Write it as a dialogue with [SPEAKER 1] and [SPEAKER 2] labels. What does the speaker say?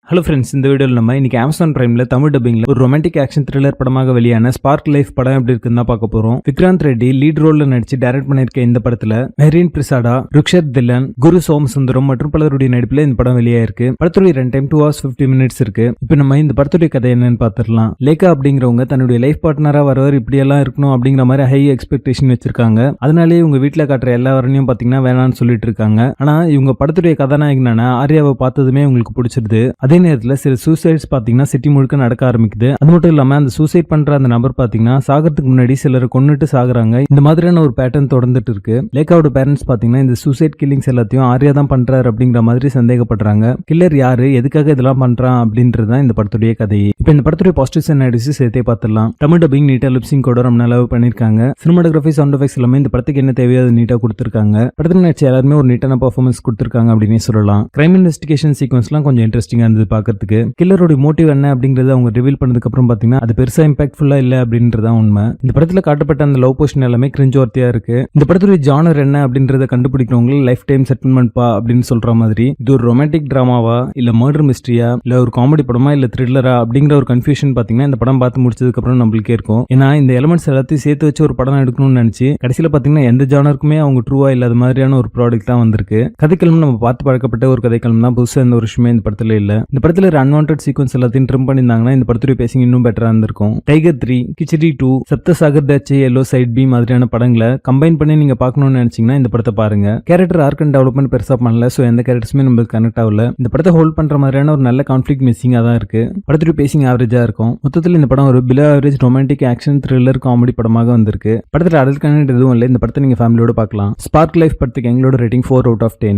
[SPEAKER 1] Hello friends, இந்த வீடியோவில் நம்ம இன்னைக்கு Amazon Primeல தமிழ் டப்பிங்ல ஒரு ரொமான்டிக் ஆக்ஷன் த்ரில்லர் படமாக வெளியான ஸ்பார்க் லைஃப் படம் எப்படி இருக்குன்னு தான் பார்க்க போறோம். விக்ராந்த் ரெட்டி லீட் ரோல்ல நடிச்சு டைரக்ட் பண்ணிருக்க இந்த படத்துல மெஹரீன் பிரிசாடா, ருக்ஷத் தில்லன், குரு சோமசுந்தரம் மற்றும் பலருடைய நடிப்புல இந்த படம் வெளியாயிருக்கு. படத்துடைய ரன் டைம் 2 hours 50 minutes இருக்கு. இப்போ நம்ம இந்த படத்துடைய கதை என்னன்னு பார்த்துடலாம். லேகா அப்படிங்கிறவங்க தன்னுடைய லைஃப் பார்ட்னரா வரவர் இப்படி எல்லாம் இருக்கணும் அப்படிங்கிற மாதிரி ஹை எக்ஸ்பெக்டேஷன் வச்சிருக்காங்க. அதனாலேயே இவங்க வீட்டுல காட்டுற எல்லா வரனையும் பாத்தீங்கன்னா வேணாம்னு சொல்லிட்டு இருக்காங்க. ஆனா இவங்க படத்துடைய கதாநாயகனான ஆர்யாவை பார்த்ததுமே உங்களுக்கு பிடிச்சிருது. அதே நேரத்தில் சில சூசைட்ஸ் பாத்தீங்கன்னா சிட்டி முழுக்க நடக்க ஆரம்பிக்குது. அது மட்டும் இல்லாம அந்த சூசைட் பண்ற அந்த நபர் பாத்தீங்கன்னா சாகிறதுக்கு முன்னாடி சிலரை கொன்னுட்டு சாகுறாங்க. இந்த மாதிரியான ஒரு பேட்டர்ன் தொடர்ந்துட்டு இருக்கு. லேகாவோட பேரண்ட்ஸ் பாத்தீங்கன்னா இந்த சூசைட் கில்லிங்ஸ் எல்லாத்தையும் ஆர்யா தான் பண்றாரு அப்படிங்கிற மாதிரி சந்தேகப்படுறாங்க. கில்லர் யாரு, எதுக்காக இதெல்லாம் பண்றான் அப்படின்றதுதான் இந்த படத்துடைய கதையே. இப்போ இந்த படத்துடைய பாசிட்டிவ்ஸ் அண்ட் நெகட்டிவ்ஸ் சேர்த்தே பார்த்துடலாம். தமிழ் டப்பிங் நீட்டா லிப்சிங் கூட ரொம்ப நல்லா பண்ணிருக்காங்க. சினிமாட்டோகிராஃபி, சவுண்ட் எஃபெக்ட்ஸ் எல்லாமே இந்த படத்துக்கு என்ன தேவையோ அது நீட்டா கொடுத்திருக்காங்க. படத்துல நடிச்ச எல்லாருமே ஒரு நீட்டான பெர்ஃபார்மன்ஸ் கொடுத்திருக்காங்க அப்படின்னு சொல்லலாம். கிரைம் இன்வெஸ்டிகேஷன் சீக்வன்ஸ்லாம் கொஞ்சம் இன்ட்ரெஸ்டிங்கா இருந்தது பார்க்கிறதுக்கு. கில்லரோட மோட்டிவ் என்ன அப்படிங்கறது அவங்க ரிவீல் பண்ணதுக்கு அப்புறம் பாத்தீங்கன்னா அது பெருசா இம்பாக்ட்ஃபுல்லா இல்ல அப்படின்றதா உண்மை. இந்த படத்துல காட்டப்பட்ட அந்த லவ் போர்ஷன் எல்லாமே கிரிஞ்ச் வார்த்தையா இருக்கு. இந்த படத்துடைய ஜானர் என்ன அப்படின்றத கண்டுபிடிக்கிறவங்க லைஃப் டைம் செட்டில்மெண்ட் பா அப்படின்னு சொல்ற மாதிரி இது ஒரு ரொமான்டிக் டிராமாவா இல்ல மர்டர் மிஸ்ட்ரியா இல்ல ஒரு காமெடி படமா இல்ல த்ரில்லரா அப்படிங்கிற ஒரு கன்ஃபியூஷன் பாத்தீங்கன்னா இந்த படம் பார்த்து முடிச்சதுக்கு அப்புறம் நம்மளுக்கே இருக்கும். ஏன்னா இந்த எலிமெண்ட்ஸ் எல்லாத்தையும் சேர்த்து வச்சு ஒரு படம் எடுக்கணும்னு நினைச்சு கடைசியில பாத்தீங்கன்னா எந்த ஜானருக்குமே அவங்க ட்ரூவா இல்லாத மாதிரியான ஒரு ப்ராடக்ட் தான் வந்திருக்கு. கதைக்களம் நம்ம பார்த்து பழக்கப்பட்ட ஒரு கதைக்களம் தான், புதுசா எந்த ஒரு விஷயமே இந்த படத்துல இல்ல. இந்த படத்துல ஒரு அன்வான்டட் சீக்வன்ஸ் எல்லாத்தையும் ட்ரிம் பண்ணியிருந்தாங்கன்னா இந்த படத்துடைய பேசிங் இன்னும் பெட்டரா இருந்திருக்கும். டைகர் 3, கிச்சடி 2, சப்தசாகர் தாச்சே, எல்லோ சைட் பி மாதிரியான படங்களை கம்பைன் பண்ணி நீங்க பார்க்கணும்னு நினைச்சீங்கன்னா இந்த படத்தை பாருங்க. கேரக்டர் ஆர்க் அண்ட் டெவலப்மெண்ட் பெருசா பண்ணல, சோ எந்த கேரக்டர்ஸுமே நமக்கு கனெக்ட் ஆகல. இந்த படத்தை ஹோல்ட் பண்ற மாதிரியான ஒரு நல்ல கான்ஃபிளிக் மிஸ்ஸிங்கா தான் இருக்கு. படத்துடைய பேசிங் ஆவரேஜா இருக்கும். மொத்தத்தில் இந்த படம் ஒரு below average romantic action thriller comedy படமாக வந்திருக்கு. படத்துல அடல்ட் கண்டென்ட் எதுவும் இல்லை. இந்த படத்தை நீங்க ஃபேமிலியோட பார்க்கலாம். ஸ்பார்க் லைஃப் படத்துக்கு எங்களோட ரேட்டிங் 4 out of 10.